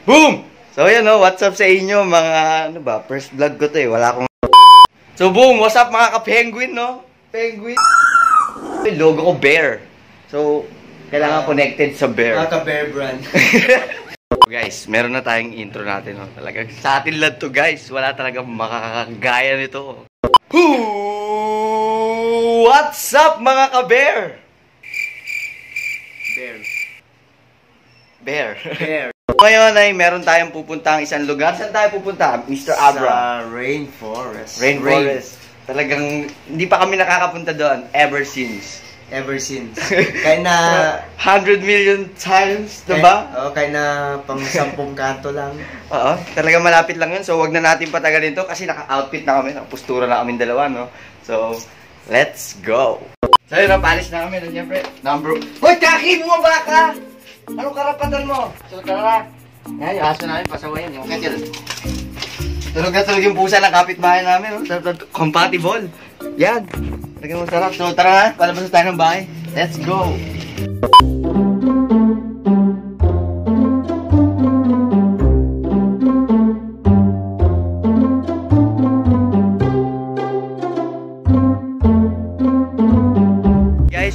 Boom! So yan o, what's up sa inyo mga, ano ba, first vlog ko to eh, wala akong... So boom, what's up mga ka-penguin no? Penguin. Yung logo ko bear. So, kailangan connected sa bear. Ka-bear brand. Guys, meron na tayong intro natin no? Talaga, sa atin lang to guys, wala talaga makakagaya nito. What's up mga ka-bear? Bear. Ngayon ay meron tayong pupuntang isang lugar. Saan tayo pupunta, Mr. Abra? Sa rainforest. Rainforest. Talagang hindi pa kami nakakapunta doon ever since. Kaya na 100 million times, diba? Oo, kaya na pang 10 kanto lang. Oo, talagang malapit lang yun. So wag na natin patagalin to kasi naka-outfit na kami, naka-postura na kami dalawa, no? So, let's go! So yun, palis na kami, siyempre. Hoy, Kaki! Bumaba ka! Anong karapatan mo? So, tara. Yan, yung aso namin, pasawayan. Yung kaya. Tulog na tulog yung pusa ng kapitbahay namin. No? Compatible. Yan. Talagang masarap. So, tara na. Palabas tayo ng bahay. Let's go.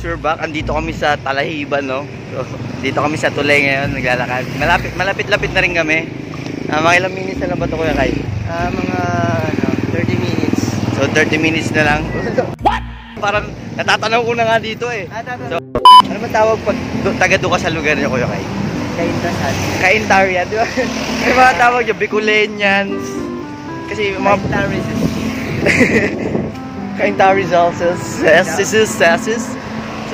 We're back. Andito kami sa Talahiban, no? So, dito kami sa Tulay ngayon, naglalakad. Malapit-lapit na rin kami. Mga ilang minutes na lang ba ito, Kuya Kai? Mga 30 minutes. So, 30 minutes na lang. What? Parang natatanaw ko na nga dito eh. So, ano ba tawag pag taga doon ka sa lugar niyo, Kuya Kai? Kaintasan. Kaintaryan, di ba? May mga tawag yung Bicolenians. Kasi mga... Kaintarizalses. Sasis.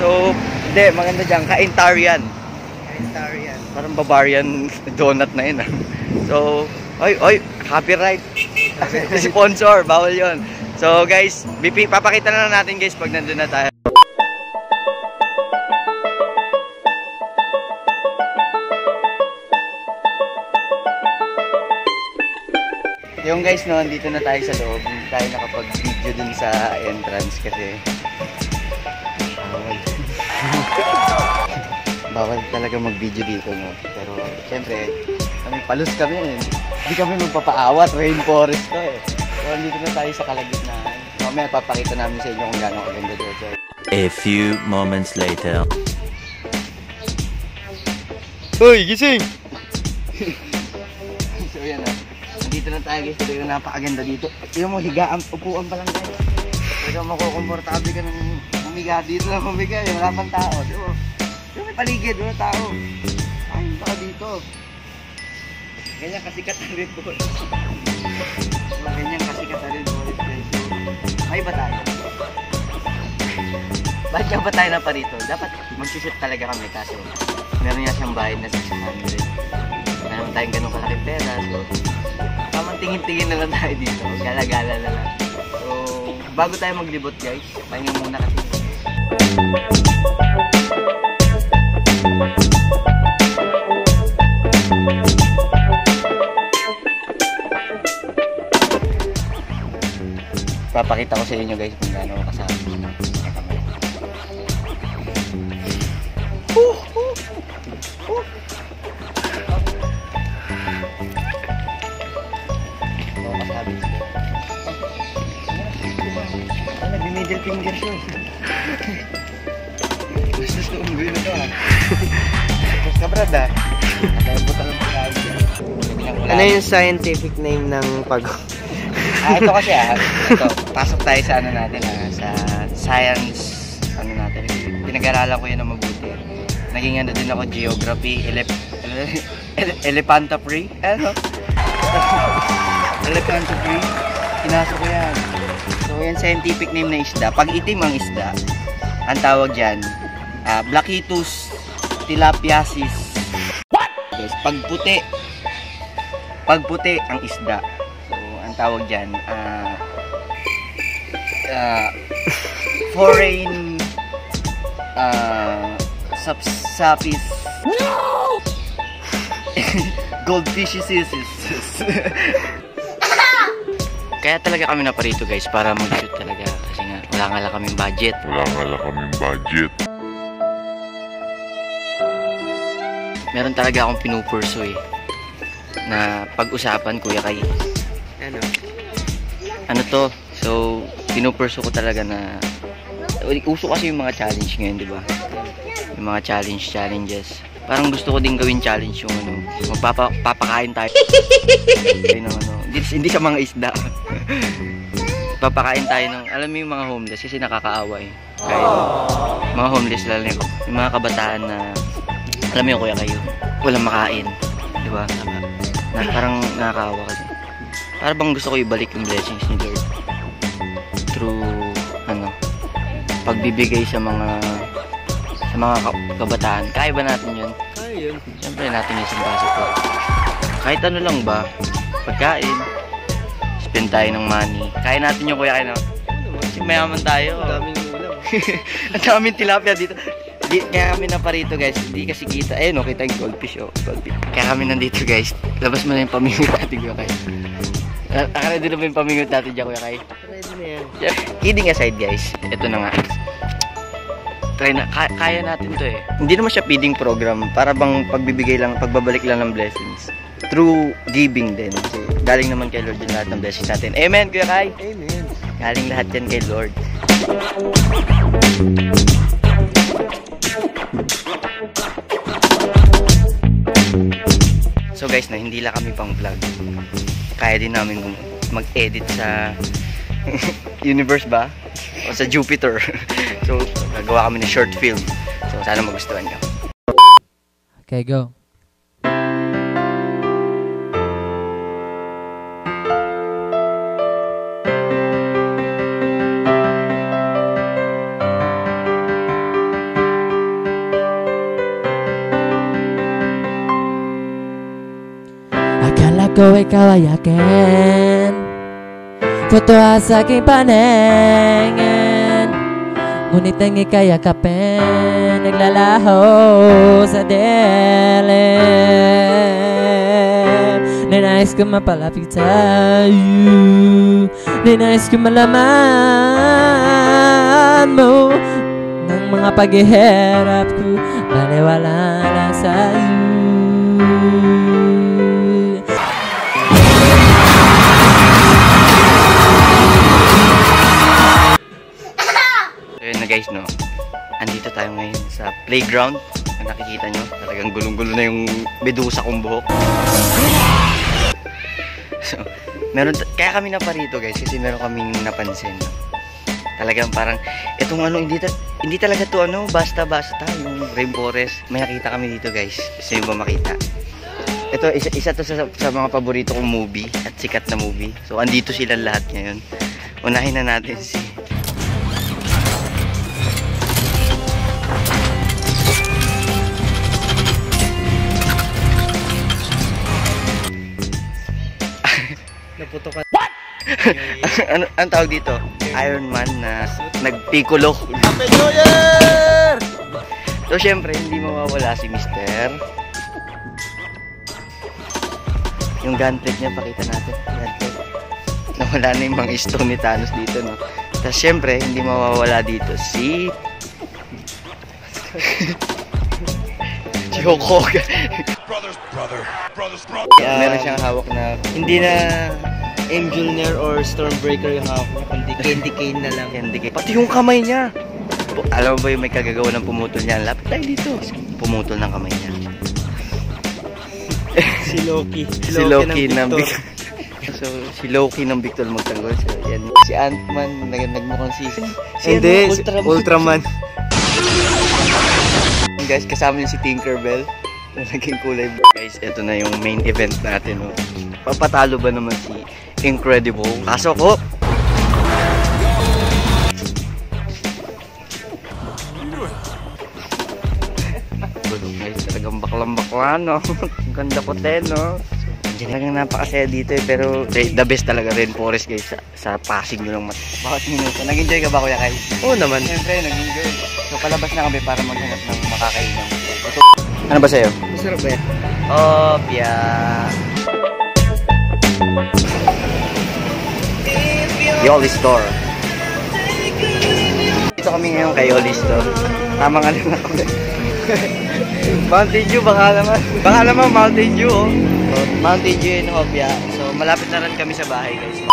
So, hindi, maganda dyan. Kaintaryan. Parang barbarian donut na yun. So, oy, copyright. Sponsor, bawal yon. So, guys, papakita na natin guys pag nandun na tayo. Yung guys, no, dito na tayo sa loob. Hindi tayo nakapag-video dun sa entrance kasi bawal talaga mag-video dito, no? Pero, syempre, palus kami eh. Hindi kami magpapaawat, rainforest to eh. So, dito na tayo sa kalagitnaan. Mamaya, papakita namin sa inyo kung gano'ng kaganda dito. A few moments later. Hoy, gising! So, yan na. Dito na tayo guys. Ito yung napakaganda dito. Ito mo, higaan, upuan pa lang tayo. Ito makukomportable ka ng humiga dito na humiga. Wala pang tao. Diba? Yung may paligid, wala tao. Ay, baka dito. Ganyan kasikat na rin po. Ganyan kasikat na rin po. Ay ba tayo? Ba't ka ba tayo na pa rito? Dapat mag-shoot talaga kami kasi meron niya siyang bayad na 600. Meron tayong ganun kalaking pera. So, tamang tingin-tingin na lang tayo dito. Gala-gala na lang. So, bago tayo maglibot guys, pahinga muna kasi. Papakita ko sa inyo guys kung gaano kasama sa kamera. Nag-middle finger siya. Gusto ko umuwi na ito ah. Gusto ka brad ah. Nagbutan ng pagkain. Ano yung scientific name ng pagong? Ito kasi ito, pasok tayo sa ano natin sa science, ano natin, pinag-aralan ko yun na mabuti. Naging ano din ako, geography, elephantopry, ano? Elephantopry, pinasok ko yan. So yan, scientific name na isda. Pag itim ang isda, ang tawag dyan, Blachitus tilapiasis. What? Yes, pag puti ang isda. Tawag dyan, foreign subsapis. No! Goldfishes. Kaya talaga kami na parito guys para mag-shoot talaga kasi nga wala nga lang kaming budget. Meron talaga akong pinupurso eh. na pag-usapan, Kuya Kai. Ano? Ano to? So, pinupurso ko talaga na uso kasi yung mga challenge ngayon, di ba? Yung mga challenges. Parang gusto ko din gawin challenge yung ano, magpapakain tayo. Ng ano, hindi sa mga isda. Papakain tayo ng, alam mo yung mga homeless kasi nakakaawa eh. Kaya mga homeless lalo yung mga kabataan na, alam mo yung Kuya kayo, walang makain. Di ba? Na, parang nakakaawa kasi. Parang bang gusto ko ibalik yung blessings ni Lord through ano, pagbibigay sa mga kabataan. Kaya ba natin yun? Kaya yun. Siyempre natin yung isang baso ko. Kahit ano lang ba, pagkain, spend tayo ng money. Kaya natin yung Kuya Kai, no? Kasi mayaman tayo. Ang daming ulam. Ang daming tilapia dito. Kaya kami na parito guys, hindi kasi kita. Ayun, no, kita yung goldfish, oh. Goldfish. Kaya kami nandito guys. Labas mo na yung pamingot natin, Kuya Kai. Ready na ba yung pamingot natin dyan, Kuya Kai? Ready na yan. Kidding aside guys, ito na nga. Try na, kaya natin to eh. Hindi naman siya feeding program, para bang pagbabalik lang ng blessings. Through giving din. Kasi galing naman kay Lord yung lahat ng blessings natin. Amen, Kuya Kai? Amen. Galing lahat yan kay Lord. So guys, na hindi lang kami pang vlog. Kaya din namin mag-edit sa universe ba? O sa Jupiter. So, nagawa kami ng short film. So, sana magustuhan nyo. Okay, go. Akala ko ikaw ay akin, totoo sa aking paningin, ngunit ang ika'y yakapin, naglalaho sa dilim. Ninais ko mapalapit sa'yo, ninais ko malaman mo ng mga paghihirap ko, baliwala lang sa'yo. Ayun na guys, no? Andito tayo ngayon sa playground. Ang nakikita nyo, talagang gulong-gulo na yung medusa kong buhok. So, kaya kami na pa rito guys, kasi meron kaming napansin. No? Talagang parang, itong ano, hindi talaga to ano, basta-basta, yung rainforest. May nakita kami dito guys. Gusto nyo ba makita? Ito, isa to sa mga paborito kong movie at sikat na movie. So, andito sila lahat ngayon. Unahin na natin si... Naputokan. What? Ano tawag dito? Iron Man na nagpiccolo. Happy New Year! So, syempre, hindi mawawala si Mister. Yung gunplate niya, pakita natin. Gunplate. Nawala na yung mga stone ni Thanos dito, no? Tapos, syempre, hindi mawawala dito si... si Hulk Hogan. Meron siyang hawak na... Hindi na Mjolnir or Stormbreaker yung hawak niya, kundi candy cane na lang. Pati yung kamay niya. Alam mo ba yung may kagagawa ng pumutol niya? Lapit tayo dito. Pumutol ng kamay niya. Si Loki. Si Loki ng Victor. So, si Loki ng Victor magtanggol. So, yan. Si Ant-Man, nagmukhang Hindi, Ultraman. Guys, kasama niyo si Tinkerbell. Naging kulay. Guys, ito na yung main event natin. No? Papatalo ba naman si Incredible? Pasok ko! Guys, talagang baklang-bakla, no? Ang ganda ko din, no? Talagang napakasaya dito eh, pero the best talaga rainforest guys sa Pasig nyo lang bawat minuto. Nag-enjoy ka ba Kuya Kai? Oo naman. Siyempre, nag-enjoy. So palabas na kami para maghanap ng makakainan. Ano ba sa'yo? Masarap ba yan? Opya. Yoli Store. Dito kami ngayon kay Yoli Store. Tamang ano na kami. Mountain Dew baka naman. Baka naman Mountain Dew oh. Mountain Dew in Hopia. So, malapit na rin kami sa bahay, guys.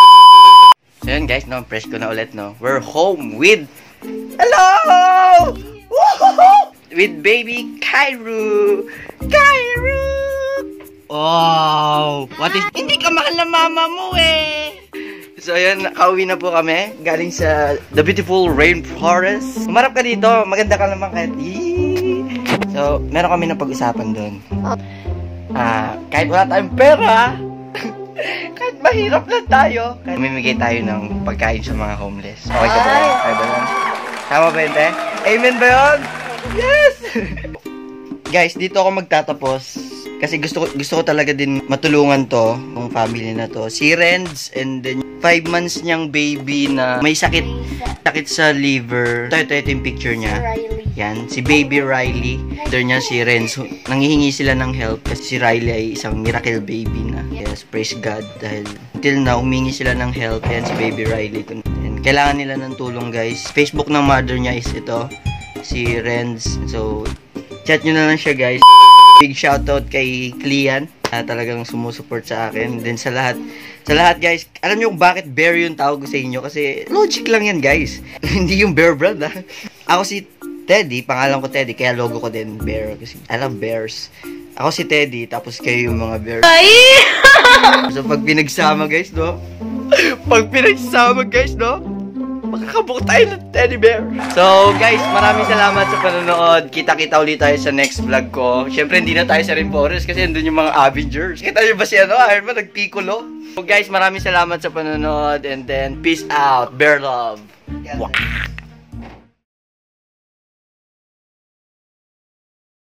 So, yun, guys, no? Fresh ko na ulit, no? We're home with... Hello! Woohoo! With baby Kairu! Kairu! Oh! What is... Hindi ka mahal na mama mo, eh! So, ayun, nakauwi na po kami. Galing sa the beautiful rainforest. Umarap ka dito. Maganda ka naman kahit... So, meron kami na pag-usapan doon. Kahit wala tayong pera, kahit mahirap lang tayo, kahit mamimigay tayo ng pagkain sa mga homeless. Okay ka ba? Okay ba yan? Tama ba yun, te? Amen ba yun? Yes! Guys, dito ako magtatapos. Kasi gusto ko talaga din matulungan to, yung family na to. Si Renz, and then 5 months niyang baby na may sakit sa liver. Ito yung picture niya. Yan, si baby Riley. Mother niya si Renz. Nanghihingi sila ng help kasi si Riley ay isang miracle baby na. Yes, praise God. Dahil till now, humingi sila ng help. Yan, si baby Riley. And kailangan nila ng tulong, guys. Facebook ng mother niya is ito, si Renz. So, chat nyo na lang siya, guys. Big shoutout kay Clean na talagang sumusuport sa akin. Then sa lahat guys, alam niyo kung bakit bear yung tawag ko sa inyo? Kasi logic lang yan, guys. Hindi yung bear brand, ha. Ako si Teddy, pangalan ko Teddy, kaya logo ko din bear. Kasi I love bears. Ako si Teddy, tapos kayo yung mga bears. So pag pinagsama, guys, no? Makakabuk tayo ng teddy bear. So, guys, maraming salamat sa panonood. Kita-kita ulit tayo sa next vlog ko. Syempre, hindi na tayo sa Rainforest kasi andun yung mga Avengers. Kita nyo ba si Iron Man, nagpikulo? So, guys, maraming salamat sa panonood. And then, peace out. Bear love. Wow.